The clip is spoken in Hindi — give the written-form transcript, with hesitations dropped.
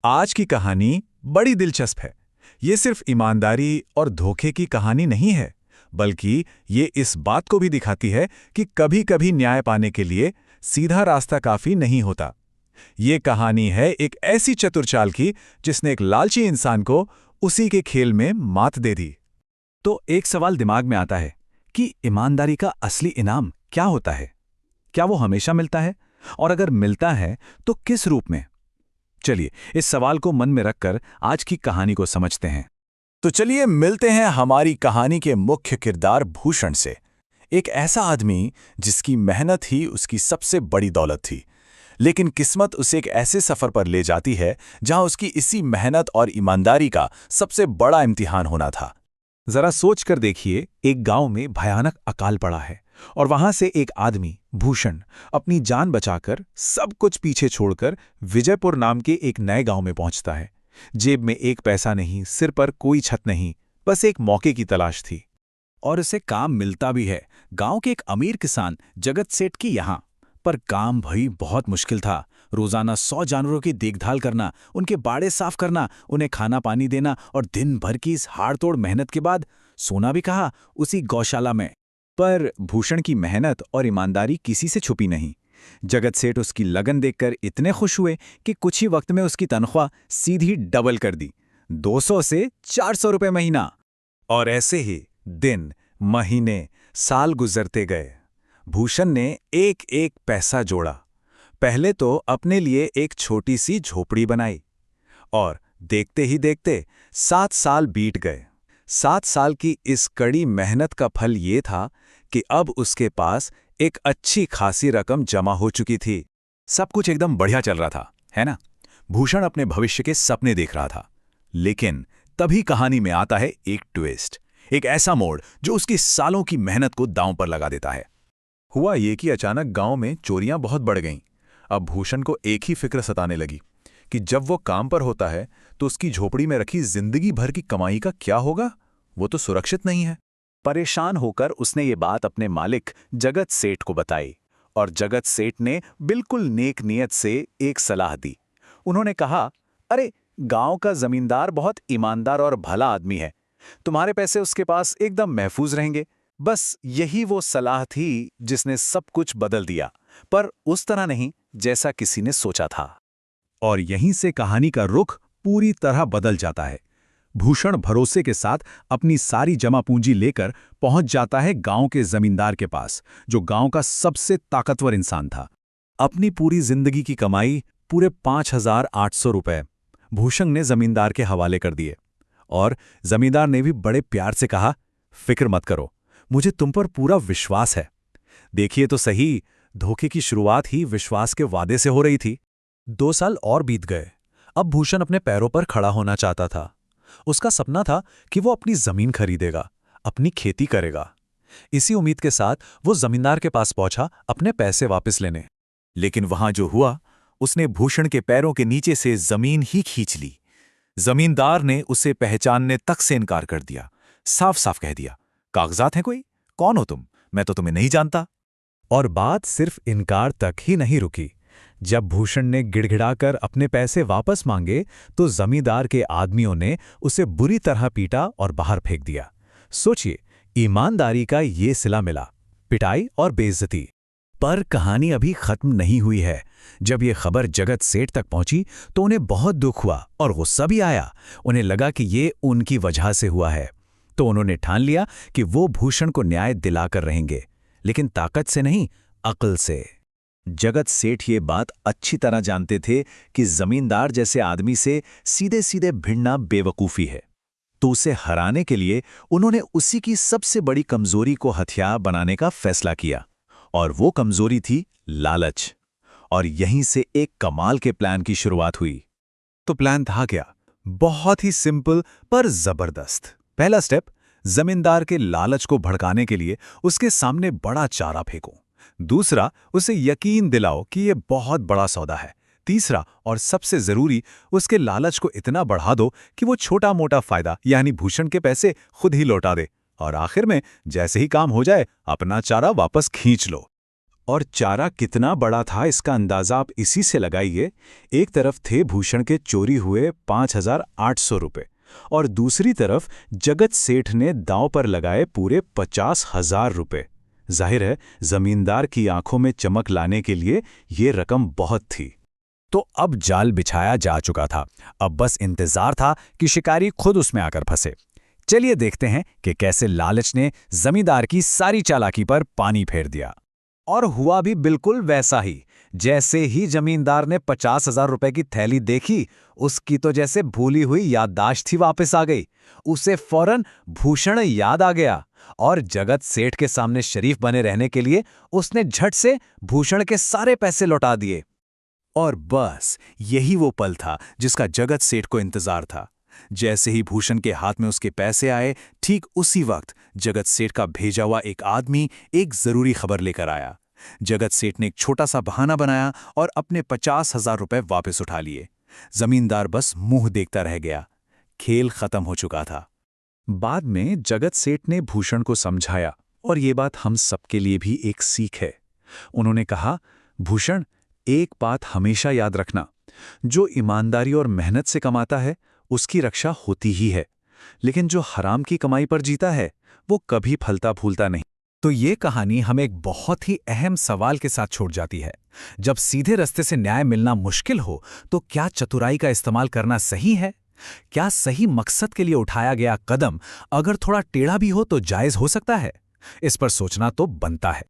आज की कहानी बड़ी दिलचस्प है। ये सिर्फ ईमानदारी और धोखे की कहानी नहीं है, बल्कि ये इस बात को भी दिखाती है कि कभी-कभी न्याय पाने के लिए सीधा रास्ता काफी नहीं होता। ये कहानी है एक ऐसी चतुर चाल की जिसने एक लालची इंसान को उसी के खेल में मात दे दी। तो एक सवाल दिमाग में आता है कि ईमानदारी का असली इनाम क्या होता है? क्या वो हमेशा मिलता है? और अगर मिलता है तो किस रूप में? चलिए इस सवाल को मन में रखकर आज की कहानी को समझते हैं। तो चलिए मिलते हैं हमारी कहानी के मुख्य किरदार भूषण से। एक ऐसा आदमी जिसकी मेहनत ही उसकी सबसे बड़ी दौलत थी, लेकिन किस्मत उसे एक ऐसे सफर पर ले जाती है जहां उसकी इसी मेहनत और ईमानदारी का सबसे बड़ा इम्तिहान होना था। जरा सोच कर देखिए, एक गांव में भयानक अकाल पड़ा है और वहां से एक आदमी भूषण अपनी जान बचाकर सब कुछ पीछे छोड़कर विजयपुर नाम के एक नए गांव में पहुंचता है। जेब में एक पैसा नहीं, सिर पर कोई छत नहीं, बस एक मौके की तलाश थी। और उसे काम मिलता भी है, गांव के एक अमीर किसान जगत सेठ की यहाँ। पर काम भाई बहुत मुश्किल था। रोजाना 100 जानवरों की देखभाल करना, उनके बाड़े साफ करना, उन्हें खाना पानी देना और दिन भर की इस हाड़तोड़ मेहनत के बाद सोना भी कहा उसी गौशाला में। पर भूषण की मेहनत और ईमानदारी किसी से छुपी नहीं। जगत सेठ उसकी लगन देखकर इतने खुश हुए कि कुछ ही वक्त में उसकी तनख्वाह सीधी डबल कर दी, 200 से 400 रुपए महीना। और ऐसे ही दिन, महीने, साल गुजरते गए। भूषण ने एक एक पैसा जोड़ा। पहले तो अपने लिए एक छोटी सी झोपड़ी बनाई, और देखते ही देखते 7 साल बीत गए। 7 साल की इस कड़ी मेहनत का फल ये था कि अब उसके पास एक अच्छी खासी रकम जमा हो चुकी थी। सब कुछ एकदम बढ़िया चल रहा था, है ना? भूषण अपने भविष्य के सपने देख रहा था। लेकिन तभी कहानी में आता है एक ट्विस्ट, एक ऐसा मोड़ जो उसकी सालों की मेहनत को दांव पर लगा देता है। हुआ ये कि अचानक गांव में चोरियां बहुत बढ़ गईं। अब भूषण को एक ही फिक्र सताने लगी कि जब वो काम पर होता है तो उसकी झोपड़ी में रखी जिंदगी भर की कमाई का क्या होगा? वो तो सुरक्षित नहीं है। परेशान होकर उसने ये बात अपने मालिक जगत सेठ को बताई, और जगत सेठ ने बिल्कुल नेक नियत से एक सलाह दी। उन्होंने कहा, अरे गांव का जमींदार बहुत ईमानदार और भला आदमी है, तुम्हारे पैसे उसके पास एकदम महफूज रहेंगे। बस यही वो सलाह थी जिसने सब कुछ बदल दिया, पर उस तरह नहीं जैसा किसी ने सोचा था। और यहीं से कहानी का रुख पूरी तरह बदल जाता है। भूषण भरोसे के साथ अपनी सारी जमा पूंजी लेकर पहुंच जाता है गांव के जमींदार के पास, जो गांव का सबसे ताकतवर इंसान था। अपनी पूरी जिंदगी की कमाई, पूरे 5,800 रुपए भूषण ने जमींदार के हवाले कर दिए। और जमींदार ने भी बड़े प्यार से कहा, फिक्र मत करो, मुझे तुम पर पूरा विश्वास है। देखिए तो सही, धोखे की शुरुआत ही विश्वास के वादे से हो रही थी। 2 साल और बीत गए। अब भूषण अपने पैरों पर खड़ा होना चाहता था। उसका सपना था कि वो अपनी जमीन खरीदेगा, अपनी खेती करेगा। इसी उम्मीद के साथ वो जमींदार के पास पहुंचा अपने पैसे वापस लेने। लेकिन वहां जो हुआ, उसने भूषण के पैरों के नीचे से जमीन ही खींच ली। जमींदार ने उसे पहचानने तक से इनकार कर दिया। साफ साफ कह दिया, कागजात हैं कोई? कौन हो तुम? मैं तो तुम्हें नहीं जानता। और बात सिर्फ इनकार तक ही नहीं रुकी। जब भूषण ने गिड़गिड़ाकर अपने पैसे वापस मांगे तो जमींदार के आदमियों ने उसे बुरी तरह पीटा और बाहर फेंक दिया। सोचिए, ईमानदारी का ये सिला मिला, पिटाई और बेइज्जती। पर कहानी अभी खत्म नहीं हुई है। जब ये खबर जगत सेठ तक पहुंची तो उन्हें बहुत दुख हुआ और गुस्सा भी आया। उन्हें लगा कि ये उनकी वजह से हुआ है। तो उन्होंने ठान लिया कि वो भूषण को न्याय दिलाकर रहेंगे, लेकिन ताकत से नहीं, अक्ल से। जगत सेठ ये बात अच्छी तरह जानते थे कि जमींदार जैसे आदमी से सीधे सीधे भिड़ना बेवकूफ़ी है। तो उसे हराने के लिए उन्होंने उसी की सबसे बड़ी कमजोरी को हथियार बनाने का फैसला किया, और वो कमजोरी थी लालच। और यहीं से एक कमाल के प्लान की शुरुआत हुई। तो प्लान था क्या? बहुत ही सिंपल पर जबरदस्त। पहला स्टेप, जमींदार के लालच को भड़काने के लिए उसके सामने बड़ा चारा फेंको। दूसरा, उसे यकीन दिलाओ कि यह बहुत बड़ा सौदा है। तीसरा और सबसे जरूरी, उसके लालच को इतना बढ़ा दो कि वो छोटा मोटा फायदा यानी भूषण के पैसे खुद ही लौटा दे। और आखिर में जैसे ही काम हो जाए, अपना चारा वापस खींच लो। और चारा कितना बड़ा था इसका अंदाजा आप इसी से लगाइए। एक तरफ थे भूषण के चोरी हुए 5,800 रुपए और दूसरी तरफ जगत सेठ ने दांव पर लगाए पूरे 50,000 रुपए। जाहिर है जमींदार की आंखों में चमक लाने के लिए ये रकम बहुत थी। तो अब जाल बिछाया जा चुका था, अब बस इंतजार था कि शिकारी खुद उसमें आकर फंसे। चलिए देखते हैं कि कैसे लालच ने जमींदार की सारी चालाकी पर पानी फेर दिया। और हुआ भी बिल्कुल वैसा ही। जैसे ही जमींदार ने 50,000 रुपए की थैली देखी, उसकी तो जैसे भूली हुई याददाश्त ही वापस आ गई। उसे फौरन भूषण याद आ गया और जगत सेठ के सामने शरीफ बने रहने के लिए उसने झट से भूषण के सारे पैसे लौटा दिए। और बस यही वो पल था जिसका जगत सेठ को इंतजार था। जैसे ही भूषण के हाथ में उसके पैसे आए, ठीक उसी वक्त जगत सेठ का भेजा हुआ एक आदमी एक जरूरी खबर लेकर आया। जगत सेठ ने एक छोटा सा बहाना बनाया और अपने 50,000 रुपए वापस उठा लिए। जमींदार बस मुंह देखता रह गया। खेल खत्म हो चुका था। बाद में जगत सेठ ने भूषण को समझाया और ये बात हम सबके लिए भी एक सीख है। उन्होंने कहा, भूषण, एक बात हमेशा याद रखना, जो ईमानदारी और मेहनत से कमाता है उसकी रक्षा होती ही है, लेकिन जो हराम की कमाई पर जीता है वो कभी फलता फूलता नहीं। तो ये कहानी हमें एक बहुत ही अहम सवाल के साथ छोड़ जाती है। जब सीधे रास्ते से न्याय मिलना मुश्किल हो तो क्या चतुराई का इस्तेमाल करना सही है? क्या सही मकसद के लिए उठाया गया कदम अगर थोड़ा टेढ़ा भी हो तो जायज हो सकता है? इस पर सोचना तो बनता है।